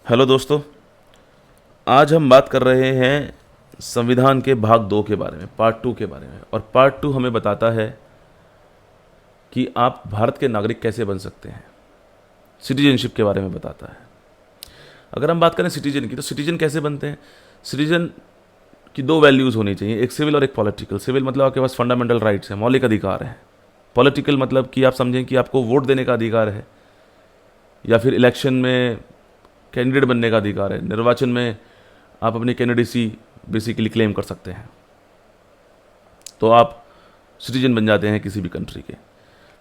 Hello दोस्तों, आज हम बात कर रहे हैं संविधान के भाग 2 के बारे में, पार्ट 2 के बारे में। और पार्ट 2 हमें बताता है कि आप भारत के नागरिक कैसे बन सकते हैं। सिटीजनशिप के बारे में बताता है। अगर हम बात करें सिटीजन की, तो सिटीजन कैसे बनते हैं। सिटीजन की दो वैल्यूज़ होनी चाहिए, एक सिविल और एक पॉलिटिकल। सिविल मतलब आपके पास फंडामेंटल राइट्स हैं, मौलिक अधिकार हैं। पॉलिटिकल मतलब कि आप समझें कि आपको वोट देने का अधिकार है, या फिर इलेक्शन में कैंडिडेट बनने का अधिकार है। निर्वाचन में आप अपनी कैंडिडेसी बेसिकली क्लेम कर सकते हैं, तो आप सिटीजन बन जाते हैं किसी भी कंट्री के।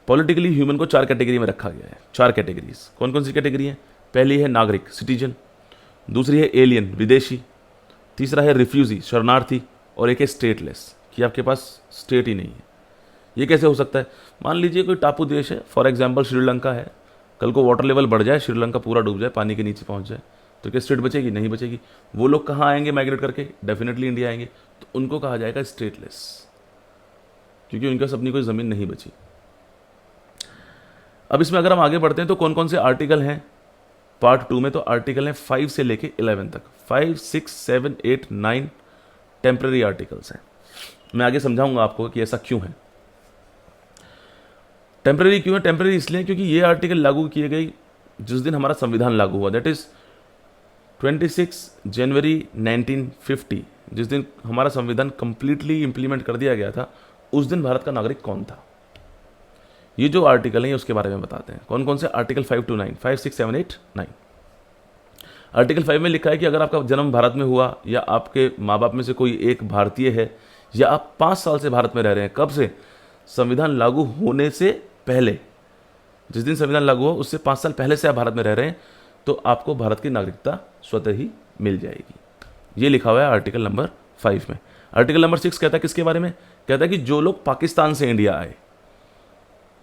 पॉलिटिकली ह्यूमन को 4 कैटेगरी में रखा गया है। 4 कैटेगरीज कौन कौन सी कैटेगरी है। पहली है नागरिक, सिटीजन। दूसरी है एलियन, विदेशी। तीसरा है रिफ्यूजी, शरणार्थी। और एक है स्टेटलेस, कि आपके पास स्टेट ही नहीं है। ये कैसे हो सकता है। मान लीजिए कोई टापू देश है, फॉर एग्जाम्पल श्रीलंका है। कल को वाटर लेवल बढ़ जाए, श्रीलंका पूरा डूब जाए, पानी के नीचे पहुंच जाए, तो क्या स्टेट बचेगी? नहीं बचेगी। वो लोग कहाँ आएंगे माइग्रेट करके? डेफिनेटली इंडिया आएंगे। तो उनको कहा जाएगा स्टेटलेस, क्योंकि उनके पास अपनी कोई ज़मीन नहीं बची। अब इसमें अगर हम आगे बढ़ते हैं तो कौन कौन से आर्टिकल हैं पार्ट 2 में। तो आर्टिकल हैं 5 से लेके 11 तक। 5, 6, 7, 8, 9 टेम्पररी आर्टिकल्स हैं। मैं आगे समझाऊंगा आपको कि ऐसा क्यों है। टेम्पररी क्यों है? टेम्पररी इसलिए क्योंकि ये आर्टिकल लागू किए गए जिस दिन हमारा संविधान लागू हुआ, दैट इज 26 जनवरी 1950। जिस दिन हमारा संविधान कंप्लीटली इंप्लीमेंट कर दिया गया था, उस दिन भारत का नागरिक कौन था। ये जो आर्टिकल है उसके बारे में बताते हैं। कौन कौन से आर्टिकल 5 to 9, 5, 6, 7, 8, 9। आर्टिकल 5 में लिखा है कि अगर आपका जन्म भारत में हुआ, या आपके माँ बाप में से कोई एक भारतीय है, या आप 5 साल से भारत में रह रहे हैं। कब से? संविधान लागू होने से पहले। जिस दिन संविधान लागू हुआ उससे 5 साल पहले से आप भारत में रह रहे हैं, तो आपको भारत की नागरिकता स्वतः ही मिल जाएगी। ये लिखा हुआ है आर्टिकल नंबर 5 में। आर्टिकल नंबर 6 कहता है किसके बारे में? कहता है कि जो लोग पाकिस्तान से इंडिया आए,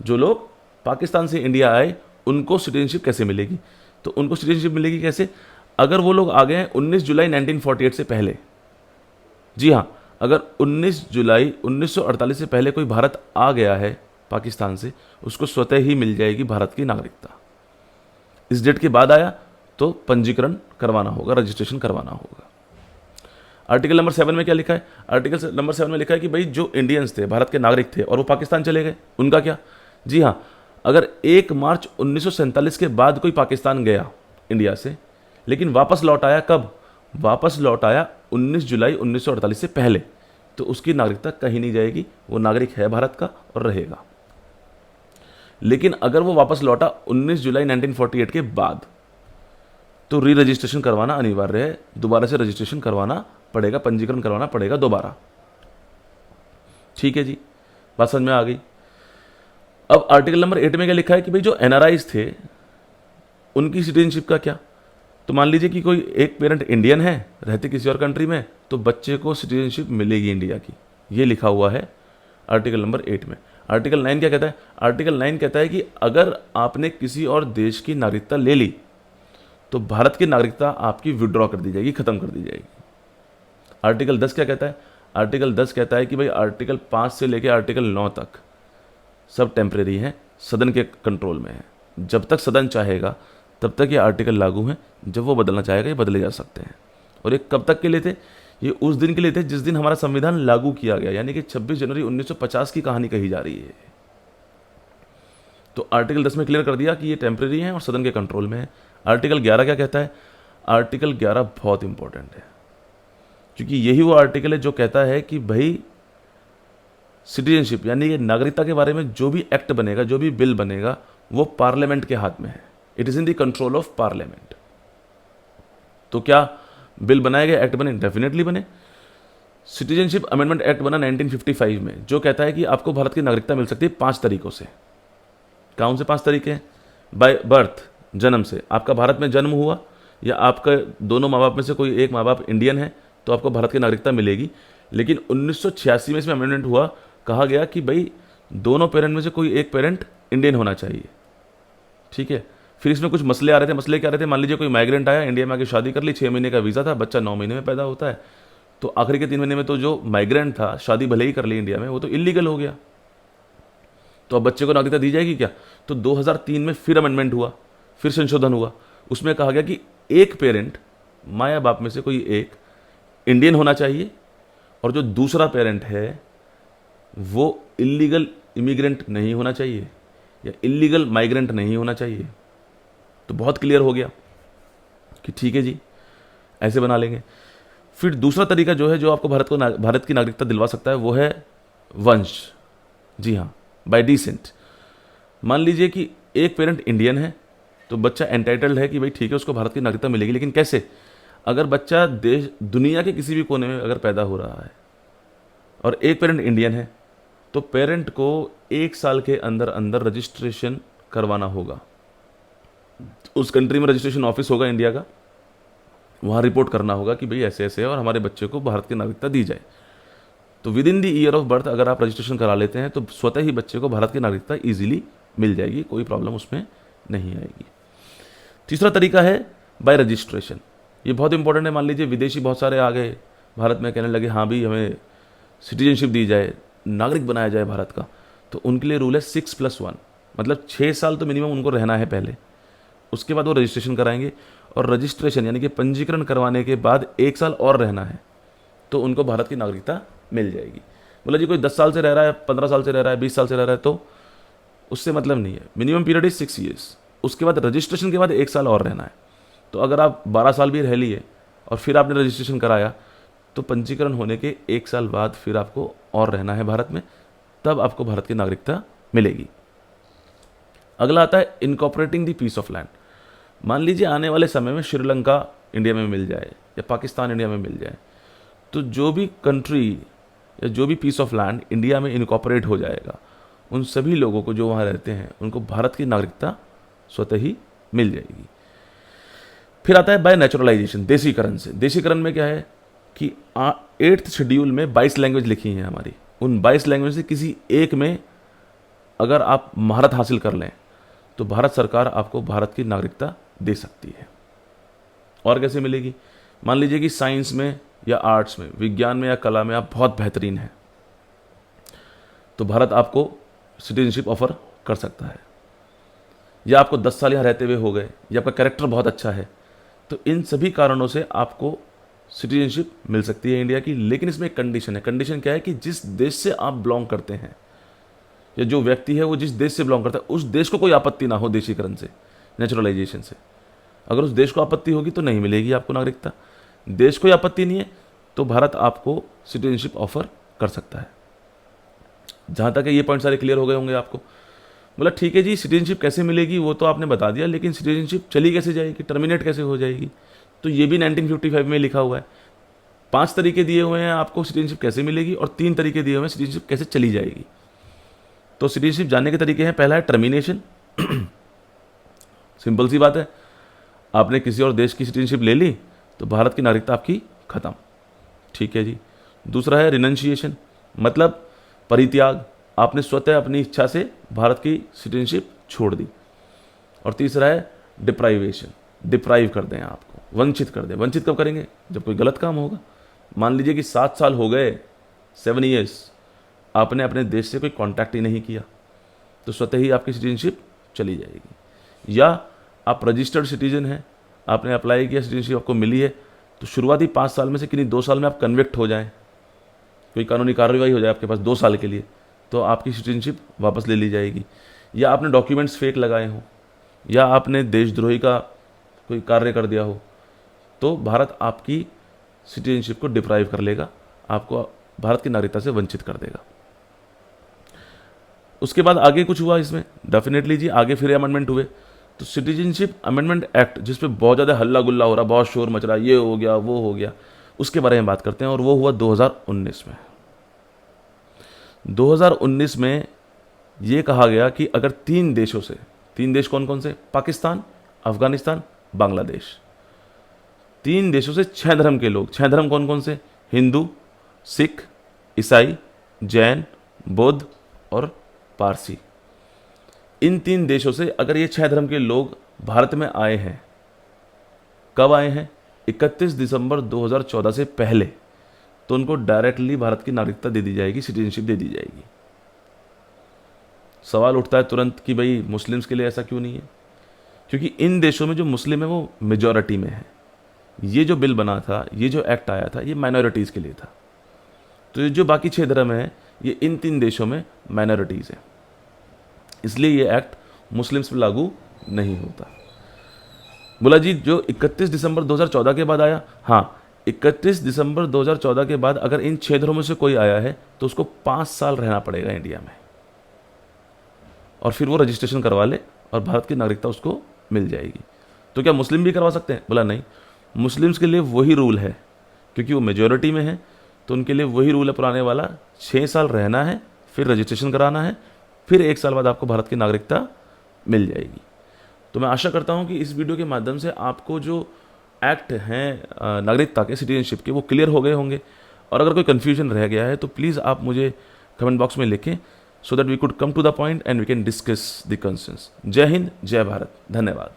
जो लोग पाकिस्तान से इंडिया आए, उनको सिटीजनशिप कैसे मिलेगी। तो उनको सिटीजनशिप मिलेगी कैसे? अगर वो लोग आ गए हैं 19 जुलाई 1948 से पहले। जी हाँ, अगर 19 जुलाई 1948 से पहले कोई भारत आ गया है पाकिस्तान से, उसको स्वतः ही मिल जाएगी भारत की नागरिकता। इस डेट के बाद आया तो पंजीकरण करवाना होगा, रजिस्ट्रेशन करवाना होगा। आर्टिकल नंबर 7 में क्या लिखा है? आर्टिकल नंबर 7 में लिखा है कि भाई जो इंडियंस थे, भारत के नागरिक थे, और वो पाकिस्तान चले गए, उनका क्या। जी हाँ, अगर 1 मार्च 1947 के बाद कोई पाकिस्तान गया इंडिया से, लेकिन वापस लौट आया, कब वापस लौट आया? 19 जुलाई 1948 से पहले, तो उसकी नागरिकता कहीं नहीं जाएगी। वो नागरिक है भारत का और रहेगा। लेकिन अगर वो वापस लौटा 19 जुलाई 1948 के बाद, तो री रजिस्ट्रेशन करवाना अनिवार्य है। दोबारा से रजिस्ट्रेशन करवाना पड़ेगा, पंजीकरण करवाना पड़ेगा दोबारा। ठीक है जी, बात समझ में आ गई। अब आर्टिकल नंबर 8 में क्या लिखा है कि भाई जो एनआरआईज थे, उनकी सिटीजनशिप का क्या। तो मान लीजिए कि कोई एक पेरेंट इंडियन है, रहते किसी और कंट्री में, तो बच्चे को सिटीजनशिप मिलेगी इंडिया की। ये लिखा हुआ है आर्टिकल नंबर 8 में। आर्टिकल 9 क्या कहता है? आर्टिकल 9 कहता है कि अगर आपने किसी और देश की नागरिकता ले ली, तो भारत की नागरिकता आपकी विड्रॉ कर दी जाएगी, खत्म कर दी जाएगी। आर्टिकल 10 क्या कहता है? आर्टिकल 10 कहता है कि भाई आर्टिकल 5 से लेकर आर्टिकल 9 तक सब टेम्परेरी है, सदन के कंट्रोल में है। जब तक सदन चाहेगा तब तक ये आर्टिकल लागू हैं। जब वो बदलना चाहेगा ये बदले जा सकते हैं। और ये कब तक के लिए थे? ये उस दिन के लिए थे जिस दिन हमारा संविधान लागू किया गया, यानी कि 26 जनवरी 1950 की कहानी कही जा रही है। तो आर्टिकल 10 में क्लियर कर दिया कि ये टेम्परेरी हैं और सदन के कंट्रोल में है। आर्टिकल 11 क्या कहता है? आर्टिकल 11 बहुत इंपॉर्टेंट है, क्योंकि यही वो आर्टिकल है जो कहता है कि भाई सिटीजनशिप यानी कि नागरिकता के बारे में जो भी एक्ट बनेगा, जो भी बिल बनेगा, वो पार्लियामेंट के हाथ में है। It is in the control of parliament. तो क्या बिल बनाए गए, एक्ट बने? डेफिनेटली बने। सिटीजनशिप अमेंडमेंट एक्ट बना 1955 में, जो कहता है कि आपको भारत की नागरिकता मिल सकती है 5 तरीकों से। कौन से 5 तरीके हैं? बाय बर्थ, जन्म से। आपका भारत में जन्म हुआ, या आपका दोनों माँ बाप में से कोई एक माँ बाप इंडियन है, तो आपको भारत की नागरिकता मिलेगी। लेकिन 1986 में इसमें अमेंडमेंट हुआ, कहा गया कि भाई दोनों पेरेंट में से कोई एक पेरेंट इंडियन होना चाहिए। ठीक है। फिर इसमें कुछ मसले आ रहे थे। मसले क्या रहे थे? मान लीजिए कोई माइग्रेंट आया, इंडिया में आके शादी कर ली, 6 महीने का वीज़ा था, बच्चा 9 महीने में पैदा होता है, तो आखिरी के 3 महीने में तो जो माइग्रेंट था, शादी भले ही कर ली इंडिया में, वो तो इलीगल हो गया। तो अब बच्चे को नागरिकता दी जाएगी क्या? तो 2003 में फिर अमेंडमेंट हुआ, फिर संशोधन हुआ। उसमें कहा गया कि एक पेरेंट, माँ या बाप में से कोई एक इंडियन होना चाहिए और जो दूसरा पेरेंट है वो इलीगल इमिग्रेंट नहीं होना चाहिए या इलीगल माइग्रेंट नहीं होना चाहिए। तो बहुत क्लियर हो गया कि ठीक है जी, ऐसे बना लेंगे। फिर दूसरा तरीका जो है, जो आपको भारत की नागरिकता दिलवा सकता है, वो है वंश। जी हाँ, बाय डिसेंट। मान लीजिए कि एक पेरेंट इंडियन है तो बच्चा एंटाइटल्ड है कि भाई ठीक है उसको भारत की नागरिकता मिलेगी। लेकिन कैसे? अगर बच्चा दुनिया के किसी भी कोने में अगर पैदा हो रहा है और एक पेरेंट इंडियन है तो पेरेंट को 1 साल के अंदर अंदर रजिस्ट्रेशन करवाना होगा। उस कंट्री में रजिस्ट्रेशन ऑफिस होगा इंडिया का, वहाँ रिपोर्ट करना होगा कि भाई ऐसे ऐसे है और हमारे बच्चे को भारत की नागरिकता दी जाए। तो with in the year of birth अगर आप रजिस्ट्रेशन करा लेते हैं तो स्वतः ही बच्चे को भारत की नागरिकता ईजिली मिल जाएगी, कोई प्रॉब्लम उसमें नहीं आएगी। तीसरा तरीका है बाय रजिस्ट्रेशन। ये बहुत इंपॉर्टेंट है। मान लीजिए विदेशी बहुत सारे आ गए भारत में, कहने लगे हाँ भी हमें सिटीजनशिप दी जाए, नागरिक बनाया जाए भारत का। तो उनके लिए रूल है 6+1, मतलब 6 साल तो मिनिमम उनको रहना है पहले, उसके बाद वो रजिस्ट्रेशन कराएंगे। और रजिस्ट्रेशन यानी कि पंजीकरण करवाने के बाद 1 साल और रहना है तो उनको भारत की नागरिकता मिल जाएगी। बोला जी कोई 10 साल से रह रहा है, 15 साल से रह रहा है, 20 साल से रह रहा है, तो उससे मतलब नहीं है। मिनिमम पीरियड इज 6 ईयर्स, उसके बाद रजिस्ट्रेशन के बाद 1 साल और रहना है। तो अगर आप 12 साल भी रह लिए और फिर आपने रजिस्ट्रेशन कराया तो पंजीकरण होने के 1 साल बाद फिर आपको और रहना है भारत में, तब आपको भारत की नागरिकता मिलेगी। अगला आता है incorporating the piece of land. मान लीजिए आने वाले समय में श्रीलंका इंडिया में मिल जाए या पाकिस्तान इंडिया में मिल जाए, तो जो भी कंट्री या जो भी पीस ऑफ लैंड इंडिया में इनकॉर्पोरेट हो जाएगा, उन सभी लोगों को जो वहाँ रहते हैं उनको भारत की नागरिकता स्वतः ही मिल जाएगी। फिर आता है बाय नेचुरलाइजेशन, देशीकरण से। देशीकरण में क्या है कि 8th शेड्यूल में 22 लैंग्वेज लिखी हैं हमारी। उन 22 लैंग्वेज से किसी एक में अगर आप महारत हासिल कर लें तो भारत सरकार आपको भारत की नागरिकता दे सकती है। और कैसे मिलेगी? मान लीजिए कि साइंस में या आर्ट्स में, विज्ञान में या कला में आप बहुत बेहतरीन हैं, तो भारत आपको सिटीजनशिप ऑफर कर सकता है। या आपको 10 साल यहाँ रहते हुए हो गए, या आपका कैरेक्टर बहुत अच्छा है, तो इन सभी कारणों से आपको सिटीजनशिप मिल सकती है इंडिया की। लेकिन इसमें एक कंडीशन है। कंडीशन क्या है कि जिस देश से आप बिलोंग करते हैं या जो व्यक्ति है वो जिस देश से बिलोंग करता है उस देश को कोई आपत्ति ना हो देशीकरण से, नेचुरलाइजेशन से। अगर उस देश को आपत्ति होगी तो नहीं मिलेगी आपको नागरिकता। देश को आपत्ति नहीं है तो भारत आपको सिटीजनशिप ऑफर कर सकता है। जहाँ तक ये पॉइंट सारे क्लियर हो गए होंगे आपको। बोला ठीक है जी, सिटीजनशिप कैसे मिलेगी वो तो आपने बता दिया, लेकिन सिटीजनशिप चली कैसे जाएगी, टर्मिनेट कैसे हो जाएगी? तो ये भी 1955 में लिखा हुआ है। 5 तरीके दिए हुए हैं आपको सिटीजनशिप कैसे मिलेगी और 3 तरीके दिए हुए हैं सिटीजनशिप कैसे चली जाएगी। तो सिटीजनशिप जानने के तरीके हैं। पहला है टर्मिनेशन। सिंपल सी बात है, आपने किसी और देश की सिटीजनशिप ले ली तो भारत की नागरिकता आपकी खत्म। ठीक है जी। दूसरा है रिनंशिएशन, मतलब परित्याग, आपने स्वतः अपनी इच्छा से भारत की सिटीजनशिप छोड़ दी। और तीसरा है डिप्राइवेशन, डिप्राइव कर दें आपको, वंचित कर दें। वंचित कब करेंगे? जब कोई गलत काम होगा। मान लीजिए कि 7 साल हो गए, 7 ईयर्स, आपने अपने देश से कोई कांटेक्ट ही नहीं किया, तो स्वतः ही आपकी सिटीजनशिप चली जाएगी। या आप रजिस्टर्ड सिटीजन हैं, आपने अप्लाई किया, सिटीजनशिप आपको मिली है, तो शुरुआती 5 साल में से किन्हीं 2 साल में आप कन्विक्ट हो जाएं, कोई कानूनी कार्रवाई हो जाए आपके पास 2 साल के लिए, तो आपकी सिटीजनशिप वापस ले ली जाएगी। या आपने डॉक्यूमेंट्स फेक लगाए हों, या आपने देशद्रोही का कोई कार्य कर दिया हो, तो भारत आपकी सिटीजनशिप को डिप्राइव कर लेगा, आपको भारत की नागरिकता से वंचित कर देगा। उसके बाद आगे कुछ हुआ इसमें, डेफिनेटली जी आगे फिर अमेंडमेंट हुए। तो सिटीजनशिप अमेंडमेंट एक्ट, जिस पे बहुत ज़्यादा हल्ला गुल्ला हो रहा, बहुत शोर मच रहा, ये हो गया वो हो गया, उसके बारे में बात करते हैं। और वो हुआ 2019 में। 2019 में ये कहा गया कि अगर 3 देशों से, 3 देश कौन कौन से? पाकिस्तान, अफगानिस्तान, बांग्लादेश, 3 देशों से 6 धर्म के लोग, 6 धर्म कौन कौन से? हिंदू, सिख, ईसाई, जैन, बौद्ध और पारसी। इन 3 देशों से अगर ये 6 धर्म के लोग भारत में आए हैं, कब आए हैं? 31 दिसंबर 2014 से पहले, तो उनको डायरेक्टली भारत की नागरिकता दे दी जाएगी, सिटीजनशिप दे दी जाएगी। सवाल उठता है तुरंत कि भाई मुस्लिम्स के लिए ऐसा क्यों नहीं है? क्योंकि इन देशों में जो मुस्लिम है वो मेजॉरिटी में है। ये जो बिल बना था, ये जो एक्ट आया था, ये माइनॉरिटीज़ के लिए था। तो ये जो बाकी 6 धर्म हैं, ये इन 3 देशों में माइनॉरिटीज़ है, इसलिए ये एक्ट मुस्लिम्स पर लागू नहीं होता। बोला जी जो 31 दिसंबर 2014 के बाद आया, हाँ 31 दिसंबर 2014 के बाद अगर इन 6 धर्मों से कोई आया है तो उसको 5 साल रहना पड़ेगा इंडिया में, और फिर वो रजिस्ट्रेशन करवा ले और भारत की नागरिकता उसको मिल जाएगी। तो क्या मुस्लिम भी करवा सकते हैं? बोला नहीं, मुस्लिम्स के लिए वही रूल है, क्योंकि वो मेजॉरिटी में है तो उनके लिए वही रूल है पुराने वाला, 6 साल रहना है, फिर रजिस्ट्रेशन कराना है, फिर 1 साल बाद आपको भारत की नागरिकता मिल जाएगी। तो मैं आशा करता हूँ कि इस वीडियो के माध्यम से आपको जो एक्ट हैं नागरिकता के, सिटीजनशिप के, वो क्लियर हो गए होंगे। और अगर कोई कन्फ्यूजन रह गया है तो प्लीज़ आप मुझे कमेंट बॉक्स में लिखें, so that we could come to the point and we can discuss the concerns. जय हिंद, जय भारत, धन्यवाद।